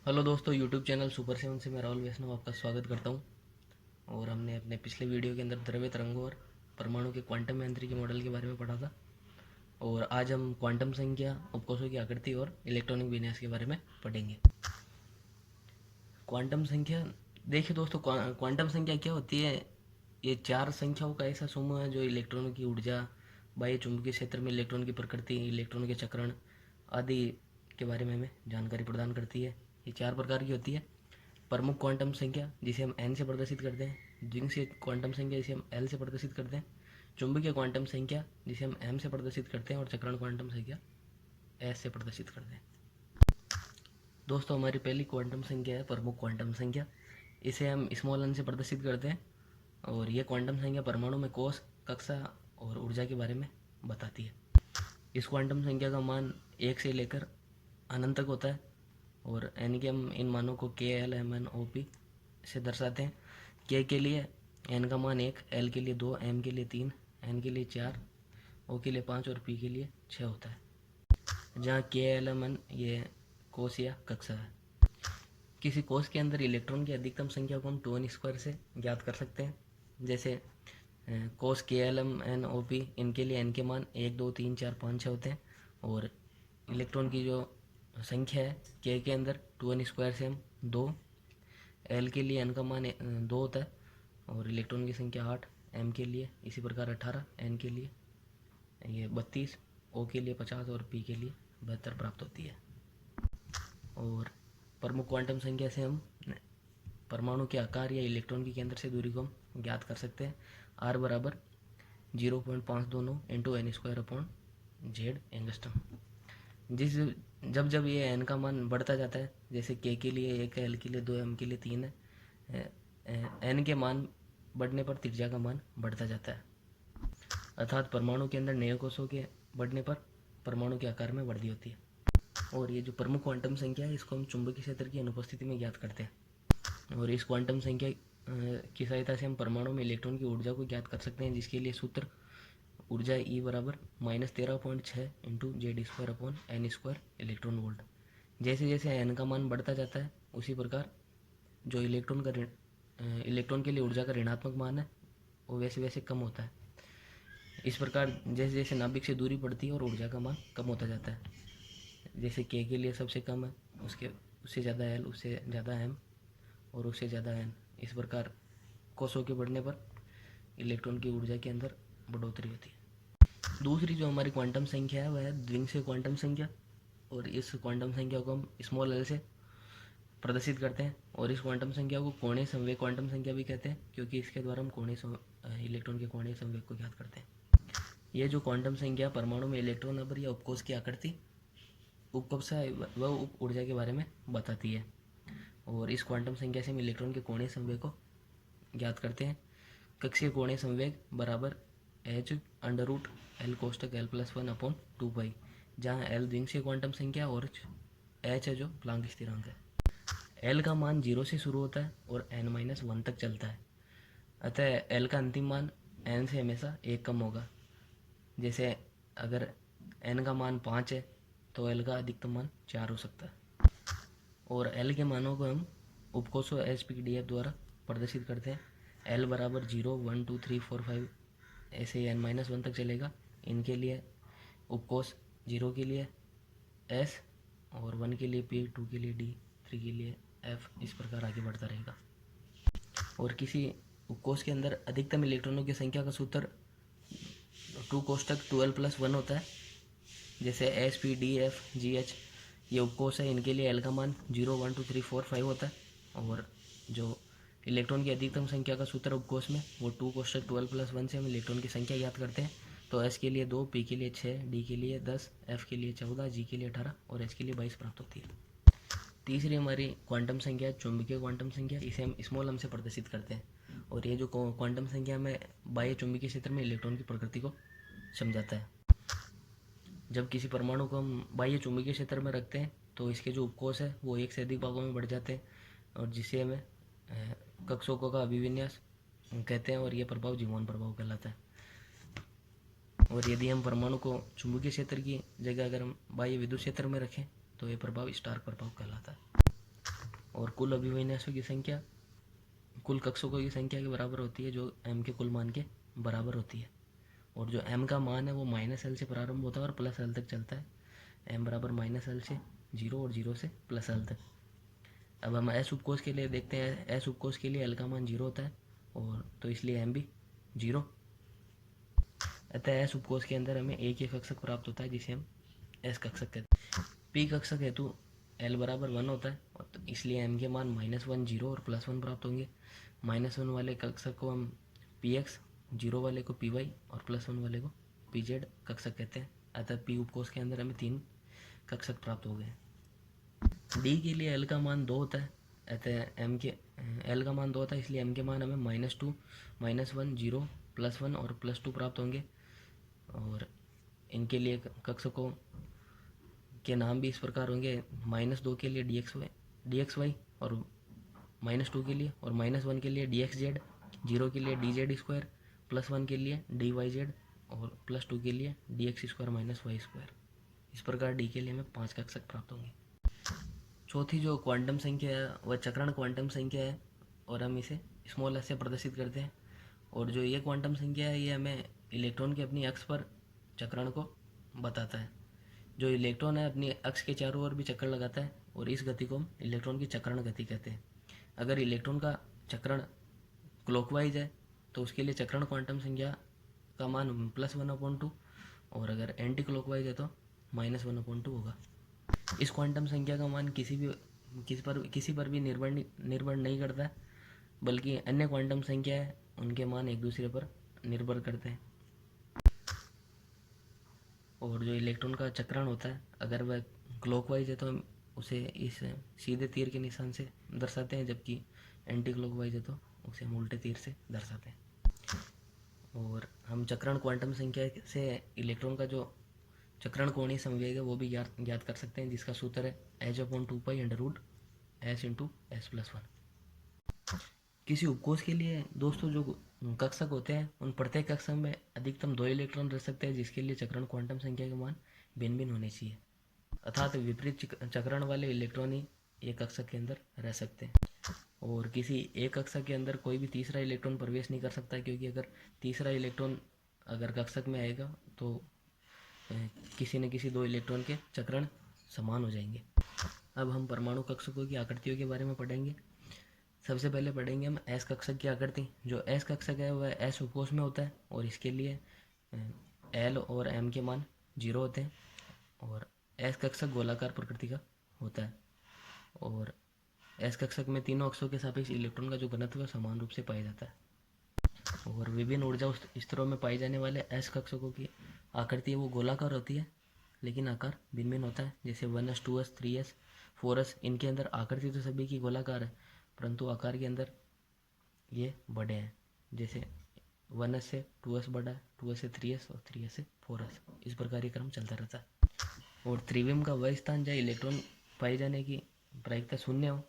Hello दोस्तों, YouTube channel super seven से मैं राहुल वैष्णव आपका स्वागत करता हूं। और हमने अपने पिछले वीडियो के अंदर द्रव्य तरंगों और परमाणु के क्वांटम यांत्रिकी मॉडल के बारे में पढ़ा था। और आज हम क्वांटम संख्या, उपकोषों की आकृति और इलेक्ट्रॉनिक विन्यास के बारे में पढ़ेंगे। क्वांटम संख्या, देखिए दोस्तों, क्वांटम संख्या क्या होती है। ये चार संख्याओं का ऐसा समूह है जो इलेक्ट्रॉनों की ऊर्जा, बाह्य चुंबकीय क्षेत्र में इलेक्ट्रॉन की प्रकृति, इलेक्ट्रॉन के चक्रण आदि के बारे में हमें जानकारी प्रदान करती है। ये चार प्रकार की होती है। प्रमुख क्वांटम संख्या जिसे हम एन से प्रदर्शित करते हैं, द्विंशीय क्वांटम संख्या जिसे हम एल से प्रदर्शित करते हैं, चुंबकीय क्वांटम संख्या जिसे हम एम से प्रदर्शित करते हैं, और चक्रण क्वांटम संख्या एस से प्रदर्शित करते हैं। दोस्तों, हमारी पहली क्वांटम संख्या है प्रमुख क्वांटम संख्या। इसे हम स्मॉल एन से प्रदर्शित करते हैं। और यह क्वांटम संख्या परमाणु में कोष, कक्षा और ऊर्जा के बारे में बताती है। इस क्वांटम संख्या का मान 1 से लेकर अनंत तक होता है। और एन के हम इन मानों को के, एल, एम, एन, ओ, पी से दर्शाते हैं। के लिए एन का मान 1, एल के लिए 2, एम के लिए 3, एन के लिए 4, ओ के लिए 5 और पी के लिए 6 होता है। जहाँ के, एल, एम, एन ये कोष या कक्षा है। किसी कोष के अंदर इलेक्ट्रॉन की अधिकतम संख्या को हम 2n² से ज्ञात कर सकते हैं। जैसे कोष के, एल, एम, एन, ओ, पी, इनके लिए एन के मान 1, 2, 3, 4, 5, 6 होते हैं। और इलेक्ट्रॉन की जो संख्या है के अंदर 2n² से हम 2, एल के लिए एन का मान 2 होता है और इलेक्ट्रॉन की संख्या 8, एम के लिए इसी प्रकार 18, एन के लिए ये 32, ओ के लिए 50 और पी के लिए 72 प्राप्त होती है। और प्रमुख क्वांटम संख्या से हम परमाणु के आकार या इलेक्ट्रॉन के केंद्र से दूरी को हम ज्ञात कर सकते हैं। आर बराबर 0.529 इंटू n²/z एंगस्ट्रम। जब जब ये एन का मान बढ़ता जाता है, जैसे के लिए 1 है, एल के लिए 2, एम के लिए 3 है, एन के मान बढ़ने पर त्रिज्या का मान बढ़ता जाता है। अर्थात परमाणु के अंदर नए कोषों के बढ़ने पर परमाणु के आकार में वृद्धि होती है। और ये जो प्रमुख क्वांटम संख्या है, इसको हम चुंबकीय क्षेत्र की अनुपस्थिति में ज्ञात करते हैं। और इस क्वांटम संख्या की सहायता से हम परमाणु में इलेक्ट्रॉन की ऊर्जा को ज्ञात कर सकते हैं, जिसके लिए सूत्र ऊर्जा ई बराबर -13.6 इंटू Z²/n² इलेक्ट्रॉन वोल्ट। जैसे जैसे एन का मान बढ़ता जाता है, उसी प्रकार जो इलेक्ट्रॉन के लिए ऊर्जा का ऋणात्मक मान है वो वैसे वैसे कम होता है। इस प्रकार जैसे जैसे नाभिक से दूरी बढ़ती है और ऊर्जा का मान कम होता जाता है। जैसे के लिए सबसे कम है, उससे ज़्यादा एल, उससे ज़्यादा एम और उससे ज़्यादा एन। इस प्रकार कोषों के बढ़ने पर इलेक्ट्रॉन की ऊर्जा के अंदर बढ़ोतरी होती है। दूसरी जो हमारी क्वांटम संख्या है वह है द्विंशीय क्वांटम संख्या। और इस क्वांटम संख्या को हम स्मॉल एल से प्रदर्शित करते हैं। और इस क्वांटम संख्या को कोणीय संवेग क्वांटम संख्या भी कहते हैं, क्योंकि इसके द्वारा हम इलेक्ट्रॉन के कोणीय संवेग को ज्ञात करते हैं। यह जो क्वांटम संख्या परमाणु में इलेक्ट्रॉन नंबर या उपकोष की आकृति, उपकक्षा व उप ऊर्जा के बारे में बताती है। और इस क्वांटम संख्या से हम इलेक्ट्रॉन के कोणीय संवेग को ज्ञात करते हैं। कक्षीय कोणीय संवेग बराबर h√L(L+1/2π), जहाँ L द्विंशीय क्वांटम संख्या और h है जो प्लांक स्थिरांक है। L का मान 0 से शुरू होता है और n-1 तक चलता है। अतः L का अंतिम मान n से हमेशा 1 कम होगा। जैसे अगर n का मान 5 है तो L का अधिकतम मान 4 हो सकता है। और L के मानों को हम उपकोषों SPDF द्वारा प्रदर्शित करते हैं। L बराबर 0, 1, 2, 3, 4, 5 ऐसे ही n-1 तक चलेगा। इनके लिए उपकोष 0 के लिए S और 1 के लिए P, 2 के लिए D, 3 के लिए F, इस प्रकार आगे बढ़ता रहेगा। और किसी उपकोष के अंदर अधिकतम इलेक्ट्रॉनों की संख्या का सूत्र 2 कोष्ठक 12+1 होता है। जैसे S, P, D, F, G, H ये उपकोष है, इनके लिए L का मान 0, 1, 2, 3, 4, 5 होता है। और जो इलेक्ट्रॉन की अधिकतम संख्या का सूत्र उपकोष में वो 2 कोष्ठक 12+1 से हम इलेक्ट्रॉन की संख्या ज्ञात करते हैं। तो S के लिए 2, P के लिए 6, D के लिए 10, F के लिए 14, G के लिए 18 और H के लिए 22 प्राप्त होती है। तीसरी हमारी क्वांटम संख्या चुंबकीय क्वांटम संख्या। इसे हम स्मॉल एम से प्रदर्शित करते हैं। और ये जो क्वांटम संख्या में बाह्य चुंबकीय क्षेत्र में इलेक्ट्रॉन की प्रकृति को समझाता है। जब किसी परमाणु को हम बाह्य चुंबकीय क्षेत्र में रखते हैं तो इसके जो उपकोष है वो एक से अधिक भागों में बढ़ जाते हैं, और जिसे हमें कक्षों का अभिविन्यास कहते हैं। और यह प्रभाव जीवन प्रभाव कहलाता है। और यदि हम परमाणु को चुंबकीय क्षेत्र की जगह अगर हम बाह्य विद्युत क्षेत्र में रखें तो ये प्रभाव स्टार्क प्रभाव कहलाता है। और कुल अभिविन्यासों की संख्या कुल कक्षकों की संख्या के बराबर होती है, जो m के कुल मान के बराबर होती है। और जो m का मान है वो -l से प्रारंभ होता है और +l तक चलता है। m बराबर -l से 0 और 0 से +l तक। अब हम s उपकोष के लिए देखते हैं। s उपकोष के लिए l का मान 0 होता है, और तो इसलिए m भी 0। अतः s उपकोष के अंदर हमें एक ही कक्षक प्राप्त होता है, जिसे हम s कक्षक कहते हैं। p कक्षक हेतु l बराबर 1 होता है, और तो इसलिए m के मान -1, 0 और +1 प्राप्त होंगे। -1 वाले कक्षक को हम px, 0 वाले को py और +1 वाले को pz कक्षक कहते हैं। अतः p उपकोष के अंदर हमें 3 कक्षक प्राप्त हो गए। d के लिए l का मान 2 होता है, अतः m के l का मान 2 होता है, इसलिए m के मान हमें -2, -1, 0, +1 और +2 प्राप्त होंगे। और इनके लिए कक्षकों के नाम भी इस प्रकार होंगे। -2 के लिए dxy और -2 के लिए, और -1 के लिए dxz, 0 के लिए dz², +1 के लिए dyz और +2 के लिए dx² - y²। इस प्रकार डी के लिए हमें 5 कक्षक प्राप्त होंगे। चौथी जो क्वांटम संख्या है वह चक्रण क्वांटम संख्या है, और हम इसे स्मॉल s से प्रदर्शित करते हैं। और जो ये क्वांटम संख्या है ये हमें इलेक्ट्रॉन के अपनी अक्ष पर चक्रण को बताता है। जो इलेक्ट्रॉन है अपनी अक्ष के चारों ओर भी चक्कर लगाता है, और इस गति को हम इलेक्ट्रॉन की चक्रण गति कहते हैं। अगर इलेक्ट्रॉन का चक्रण क्लॉकवाइज है तो उसके लिए चक्रण क्वांटम संख्या का मान +1/2, और अगर एंटी क्लॉकवाइज है तो -1/2 होगा। इस क्वांटम संख्या का मान किसी पर भी निर्भर नहीं करता है, बल्कि अन्य क्वांटम संख्या है उनके मान एक दूसरे पर निर्भर करते हैं। और जो इलेक्ट्रॉन का चक्रण होता है अगर वह क्लॉकवाइज है तो हम उसे इस सीधे तीर के निशान से दर्शाते हैं, जबकि एंटी क्लॉकवाइज है तो उसे हम उल्टे तीर से दर्शाते हैं। और हम चक्रण क्वांटम संख्या से इलेक्ट्रॉन का जो चक्रण कोणीय संवेग है वो भी ज्ञात कर सकते हैं, जिसका सूत्र है h/2π√s/s+1। किसी उपकोष के लिए दोस्तों जो कक्षक होते हैं उन प्रत्येक कक्षक में अधिकतम 2 इलेक्ट्रॉन रह सकते हैं, जिसके लिए चक्रण क्वांटम संख्या के मान भिन्न भिन्न होने चाहिए। अर्थात विपरीत चक्रण वाले इलेक्ट्रॉन ही एक कक्षक के अंदर रह सकते हैं। और किसी एक कक्षक के अंदर कोई भी तीसरा इलेक्ट्रॉन प्रवेश नहीं कर सकता, क्योंकि अगर तीसरा इलेक्ट्रॉन अगर कक्षक में आएगा तो किसी न किसी 2 इलेक्ट्रॉन के चक्रण समान हो जाएंगे। अब हम परमाणु कक्षकों की आकृतियों के बारे में पढ़ेंगे। सबसे पहले पढ़ेंगे हम एस कक्षक की आकृति। जो एस कक्षक है वह एस उपकोष में होता है, और इसके लिए एल और एम के मान 0 होते हैं। और एस कक्षक गोलाकार प्रकृति का होता है, और एस कक्षक में तीनों अक्षों के सापेक्ष इलेक्ट्रॉन का जो घनत्व है समान रूप से पाया जाता है। और विभिन्न ऊर्जा स्तरों में पाए जाने वाले एस कक्षकों की आकृति वो गोलाकार होती है, लेकिन आकार भिन्न भिन्न होता है। जैसे 1s, 2s, 3s, 4s, इनके अंदर आकृति तो सभी की गोलाकार है, परंतु आकार के अंदर ये बड़े हैं। जैसे 1s से 2s बड़ा है, 2s से 3s और 3s से 4s। इस प्रकार ये क्रम चलता रहता है। और त्रिविम का वह स्थान जहाँ इलेक्ट्रॉन पाए जाने की प्रायिकता शून्य हो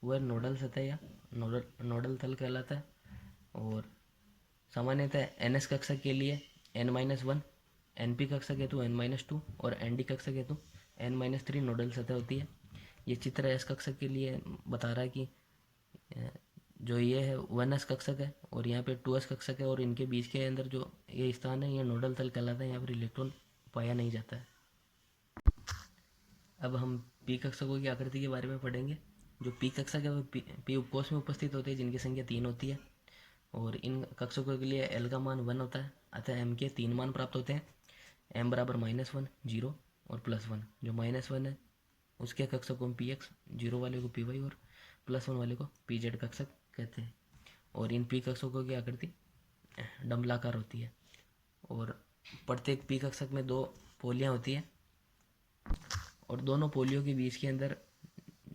वह नोडल सतह या नोडल तल कहलाता है। और सामान्यतः एनएस कक्षक के लिए n-1, एनपी कक्षक हेतु n-2 और एनडी कक्षक हेतु n-3 नोडल सतह होती है। ये चित्र एस कक्षक के लिए बता रहा है कि जो ये है 1s कक्षक है और यहाँ पे 2s कक्षक है, और इनके बीच के अंदर जो ये स्थान है ये नोडल तल कहलाता है। यहाँ पर इलेक्ट्रॉन पाया नहीं जाता है। अब हम पी कक्षकों की आकृति के बारे में पढ़ेंगे। जो पी कक्षक है वो पी उपकोष में उपस्थित होते हैं, जिनकी संख्या 3 होती है। और इन कक्षकों के लिए एल का मान 1 होता है, अतः एम के 3 मान प्राप्त होते हैं। एम बराबर -1, 0 और +1। जो -1 है उसके कक्षक को हम पी एक्स, 0 वाले को पी वाई और +1 वाले को पी जेड कक्षक कहते हैं। और इन पी कक्षकों की आकृति डंबलाकार होती है, और प्रत्येक पी कक्षक में 2 पोलियाँ होती हैं, और दोनों पोलियों के बीच के अंदर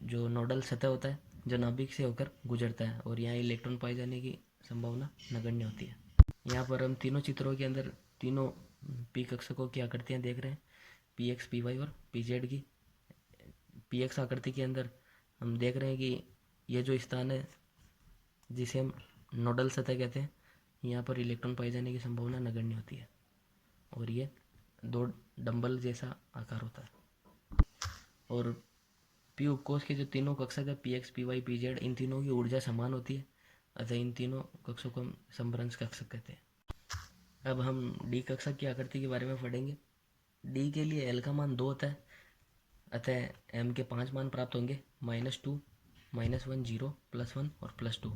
जो नोडल सतह होता है जो नाभिक से होकर गुजरता है, और यहाँ इलेक्ट्रॉन पाए जाने की संभावना नगण्य होती है। यहाँ पर हम तीनों चित्रों के अंदर तीनों पी कक्षकों की आकृतियाँ देख रहे हैं, पी एक्स, पी वाई और पी जेड की। पी एक्स आकृति के अंदर हम देख रहे हैं कि ये जो स्थान है जिसे हम नोडल सतह कहते हैं, यहाँ पर इलेक्ट्रॉन पाए जाने की संभावना नगण्य होती है, और ये 2 डंबल जैसा आकार होता है। और पी उपकोष के जो तीनों कक्षक है p x p y p z, इन तीनों की ऊर्जा समान होती है, अतः इन तीनों कक्षों को हम समभ्रंश कक्षक कहते हैं। अब हम डी कक्षक की आकृति के बारे में पढ़ेंगे। डी के लिए एल का मान 2 होता है, अतः एम के 5 मान प्राप्त होंगे, -2, -1, 0, +1 और +2।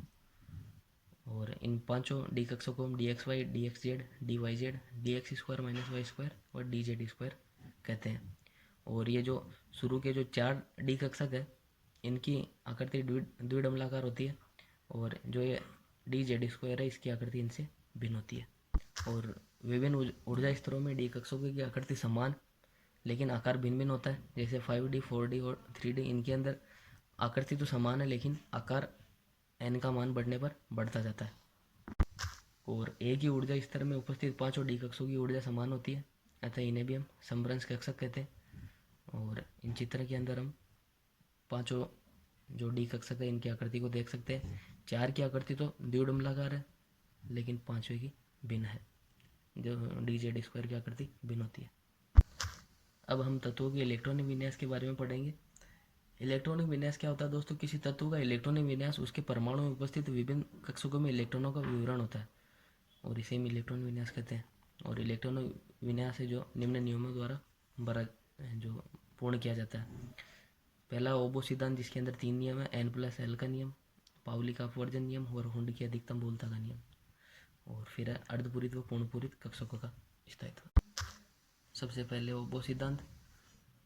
और इन पांचों डी कक्षों को हम D X Y, D X Z, D Y Z, D X square minus Y square और डी जेड स्क्वायर कहते हैं। और ये जो शुरू के जो 4 डी कक्षक है इनकी आकृति द्विडमलाकार होती है, और जो ये डी जेड स्क्वायर है इसकी आकृति इनसे भिन्न होती है। और विभिन्न ऊर्जा स्तरों में डी कक्षकों की आकृति समान लेकिन आकार भिन्न भिन्न होता है। जैसे 5D, 4D और 3D, इनके अंदर आकृति तो समान है लेकिन आकार n का मान बढ़ने पर बढ़ता जाता है। और एक ही ऊर्जा स्तर में उपस्थित पांचों डी कक्षों की ऊर्जा समान होती है, अतः इन्हें भी हम समभ्रंश कक्षक कहते हैं। और इन चित्र के अंदर हम पांचों जो डी कक्षक है इनकी आकृति को देख सकते हैं। 4 की आकृति तो द्विडमलाकार है लेकिन 5वें की भिन्न है, जो डी जेड स्क्वायर की आकृति भिन्न होती है। अब हम तत्वों के इलेक्ट्रॉनिक विन्यास के बारे में पढ़ेंगे। इलेक्ट्रॉनिक विन्यास क्या होता है दोस्तों? किसी तत्व का इलेक्ट्रॉनिक विन्यास उसके परमाणु में उपस्थित विभिन्न कक्षकों में इलेक्ट्रॉनों का विवरण होता है, और इसे हम इलेक्ट्रॉनिक विन्यास कहते हैं। और इलेक्ट्रॉनिक विन्यास है जो निम्न नियमों द्वारा जो पूर्ण किया जाता है। पहला ओबो सिद्धांत, जिसके अंदर 3 नियम है, n+l का नियम, पाउली का अपवर्जन नियम और हुंड की अधिकतम बहुलता का नियम। और फिर है अर्धपूरित व पूर्णपूरित कक्षकों का स्थायित्व। सबसे पहले ओबो सिद्धांत।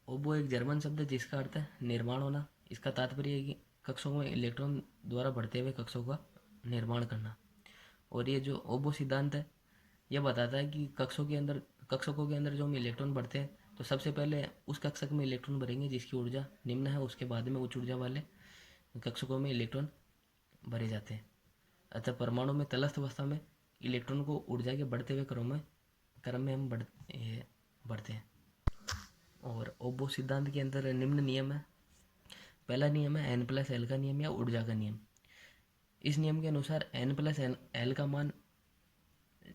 ओबो एक जर्मन शब्द है जिसका अर्थ है निर्माण होना। इसका तात्पर्य है कि कक्षों में इलेक्ट्रॉन द्वारा बढ़ते हुए कक्षों का निर्माण करना। और ये जो ओबो सिद्धांत है यह बताता है कि कक्षकों के अंदर जो हम इलेक्ट्रॉन बढ़ते हैं तो सबसे पहले उस कक्षक में इलेक्ट्रॉन भरेंगे जिसकी ऊर्जा निम्न है, उसके बाद में उच्च ऊर्जा वाले कक्षकों में इलेक्ट्रॉन भरे जाते हैं। अतः परमाणु में तटस्थ अवस्था में इलेक्ट्रॉन को ऊर्जा के बढ़ते हुए क्रम में हम बढ़ते हैं। और ओबो सिद्धांत के अंदर निम्न नियम है। पहला नियम है n+l का नियम या ऊर्जा का नियम। इस नियम के अनुसार n+l का मान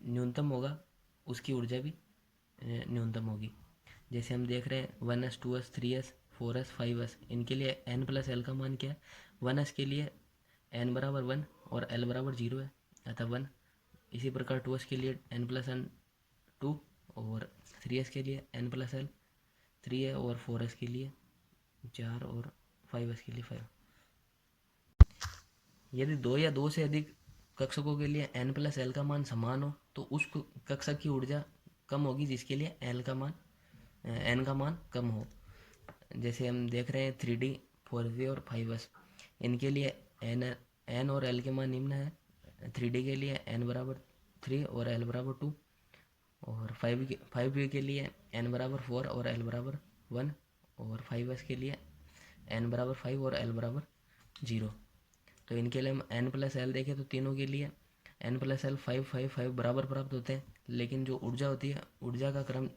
न्यूनतम होगा, उसकी ऊर्जा भी न्यूनतम होगी। जैसे हम देख रहे हैं 1s, 2s, 3s, 4s, 5s, इनके लिए n+l का मान क्या है? 1s के लिए n बराबर 1 और l बराबर 0 है, अतः 1। इसी प्रकार 2s के लिए n+n 2 और 3s के लिए n+l 3 है, और 4s के लिए 4 और 5s के लिए 5। यदि 2 या 2 से अधिक कक्षकों के लिए n+l का मान समान हो तो उस कक्षक की ऊर्जा कम होगी जिसके लिए n का मान कम हो। जैसे हम देख रहे हैं 3D, 4D और 5s, इनके लिए n और l के मान निम्न है। 3D के लिए n बराबर 3 और l बराबर 2, और 5 के लिए n बराबर 4 और l बराबर 1, और 5s के लिए n बराबर 5 और l बराबर 0। तो इनके लिए हम n+l देखें तो तीनों के लिए n+l 5, 5, 5 बराबर प्राप्त होते हैं, लेकिन जो ऊर्जा होती है ऊर्जा का क्रम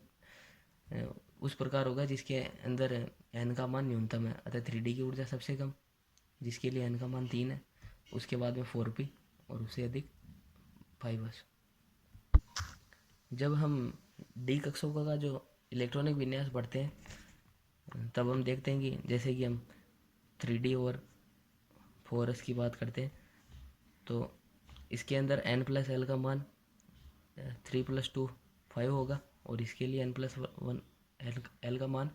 उस प्रकार होगा जिसके अंदर n का मान न्यूनतम है। अतः 3D की ऊर्जा सबसे कम, जिसके लिए n का मान 3 है, उसके बाद में 4p और उससे अधिक 5s। जब हम डी कक्षकों का जो इलेक्ट्रॉनिक विन्यास बढ़ते हैं तब हम देखते हैं कि जैसे कि हम 3D और 4s की बात करते हैं तो इसके अंदर n+l का मान 3 + 2 5 होगा, और इसके लिए n+1 l का मान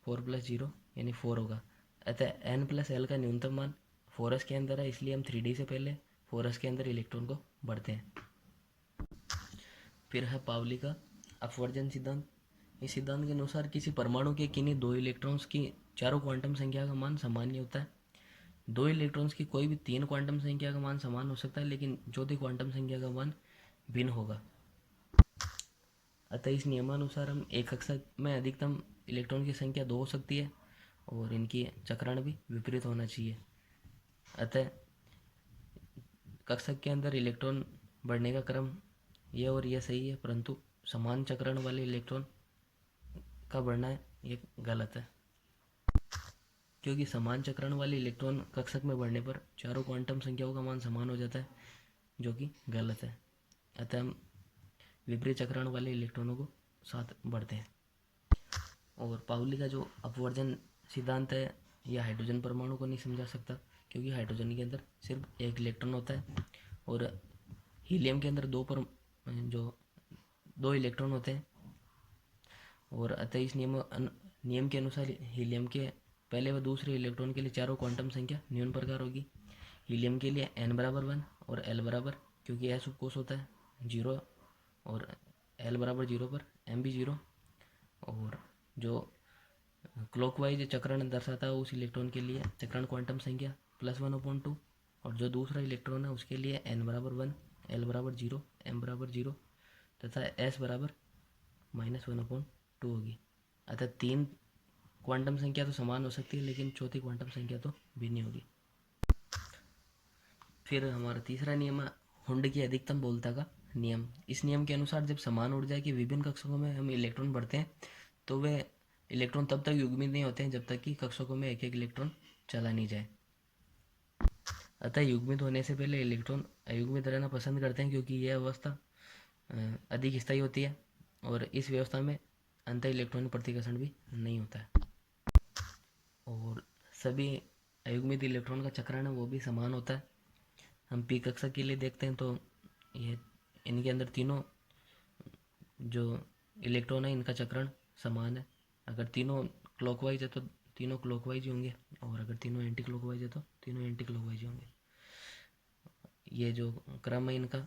4 + 0 यानी 4 होगा। अतः n+l का न्यूनतम मान 4s के अंदर है, इसलिए हम 3D से पहले 4s के अंदर इलेक्ट्रॉन को बढ़ते हैं। फिर है पाउली का अपवर्जन सिद्धांत। इस सिद्धांत के अनुसार किसी परमाणु के किन्हीं 2 इलेक्ट्रॉन्स की चारों क्वांटम संख्या का मान समान नहीं होता है। 2 इलेक्ट्रॉन्स की कोई भी 3 क्वांटम संख्या का मान समान हो सकता है, लेकिन चौथी क्वांटम संख्या का मान भिन्न होगा। अतः इस नियमानुसार हम एक कक्षक में अधिकतम इलेक्ट्रॉन की संख्या 2 हो सकती है, और इनकी चक्रण भी विपरीत होना चाहिए। अतः कक्षक के अंदर इलेक्ट्रॉन बढ़ने का क्रम यह और यह सही है, परंतु समान चक्रण वाले इलेक्ट्रॉन का बढ़ना ये गलत है, क्योंकि समान चक्रण वाले इलेक्ट्रॉन कक्षक में बढ़ने पर चारों क्वांटम संख्याओं का मान समान हो जाता है, जो कि गलत है। अतः हम विपरीत चक्रण वाले इलेक्ट्रॉनों को साथ बढ़ते हैं। और पाउली का जो अपवर्जन सिद्धांत है या हाइड्रोजन परमाणु को नहीं समझा सकता, क्योंकि हाइड्रोजन के अंदर सिर्फ एक इलेक्ट्रॉन होता है और हीलियम के अंदर दो इलेक्ट्रॉन होते हैं। और अतः इस नियम के अनुसार हीलियम के पहले व दूसरे इलेक्ट्रॉन के लिए चारों क्वांटम संख्या निम्न प्रकार होगी। हीलियम के लिए n बराबर 1 और l बराबर, क्योंकि s उपकोष होता है 0 और l बराबर 0 पर m भी 0। और जो क्लॉकवाइज चक्रण दर्शाता है उस इलेक्ट्रॉन के लिए चक्रण क्वांटम संख्या +1/2। और जो दूसरा इलेक्ट्रॉन है उसके लिए n बराबर 1, l बराबर 0, m बराबर 0 तथा s बराबर -1/2 होगी। अतः 3 क्वांटम संख्या तो समान हो सकती है, लेकिन चौथी क्वांटम संख्या तो भिन्न होगी। फिर हमारा तीसरा नियम है हुंड की अधिकतम बहुलता का नियम। इस नियम के अनुसार जब समान ऊर्जा के विभिन्न कक्षकों में हम इलेक्ट्रॉन बढ़ते हैं तो वे इलेक्ट्रॉन तब तक युग्मित नहीं होते हैं जब तक कि कक्षकों में एक एक इलेक्ट्रॉन चला नहीं जाए। अतः युग्मित होने से पहले इलेक्ट्रॉन अयुग्मित रहना पसंद करते हैं, क्योंकि यह अवस्था अधिक स्थायी होती है और इस व्यवस्था में अंतर इलेक्ट्रॉनिक प्रतिकर्षण भी नहीं होता है। और सभी अयुग्मित इलेक्ट्रॉन का चक्रण है वो भी समान होता है। हम पी कक्षा के लिए देखते हैं तो ये इनके अंदर तीनों जो इलेक्ट्रॉन है इनका चक्रण समान है। अगर तीनों क्लॉकवाइज है तो तीनों क्लॉकवाइज ही होंगे, और अगर तीनों एंटी क्लॉकवाइज है तो तीनों एंटी क्लॉकवाइज ही होंगे। ये जो क्रम है इनका,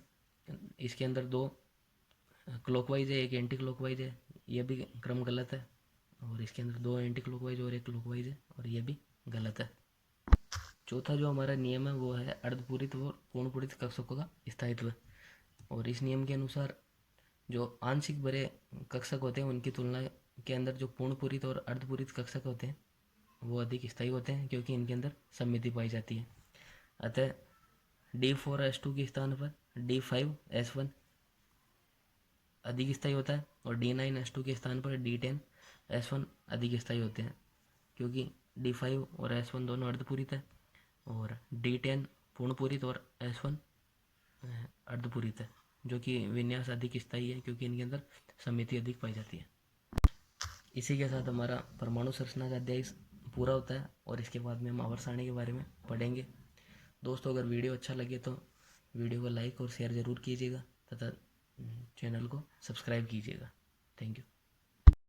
इसके अंदर 2 क्लॉकवाइज है, एक एंटी क्लॉकवाइज है, ये भी क्रम गलत है। और इसके अंदर 2 एंटी क्लॉकवाइज और 1 क्लॉकवाइज है, और ये भी गलत है। चौथा जो हमारा नियम है वो है अर्धपूरित और पूर्णपूरित कक्षकों का स्थायित्व। और इस नियम के अनुसार जो आंशिक बड़े कक्षक होते हैं उनकी तुलना के अंदर जो पूर्णपूरित और अर्धपूरित कक्षक होते हैं वो अधिक स्थायी होते हैं, क्योंकि इनके अंदर सममिति पाई जाती है। अतः D4S2 के स्थान पर D5S1 अधिक स्थायी होता है, और D9S2 के स्थान पर D10S1 अधिक स्थायी होते हैं, क्योंकि D5 और S1 दोनों अर्धपूरित है और D10 पूर्णपूरित और S1 अर्धपूरित है, जो कि विन्यास अधिक स्थायी है, क्योंकि इनके अंदर सममिति अधिक पाई जाती है। इसी के साथ हमारा परमाणु संरचना का अध्याय पूरा होता है, और इसके बाद में हम आवर्त सारणी के बारे में पढ़ेंगे। दोस्तों, अगर वीडियो अच्छा लगे तो वीडियो को लाइक और शेयर ज़रूर कीजिएगा तथा चैनल को सब्सक्राइब कीजिएगा। Thank you.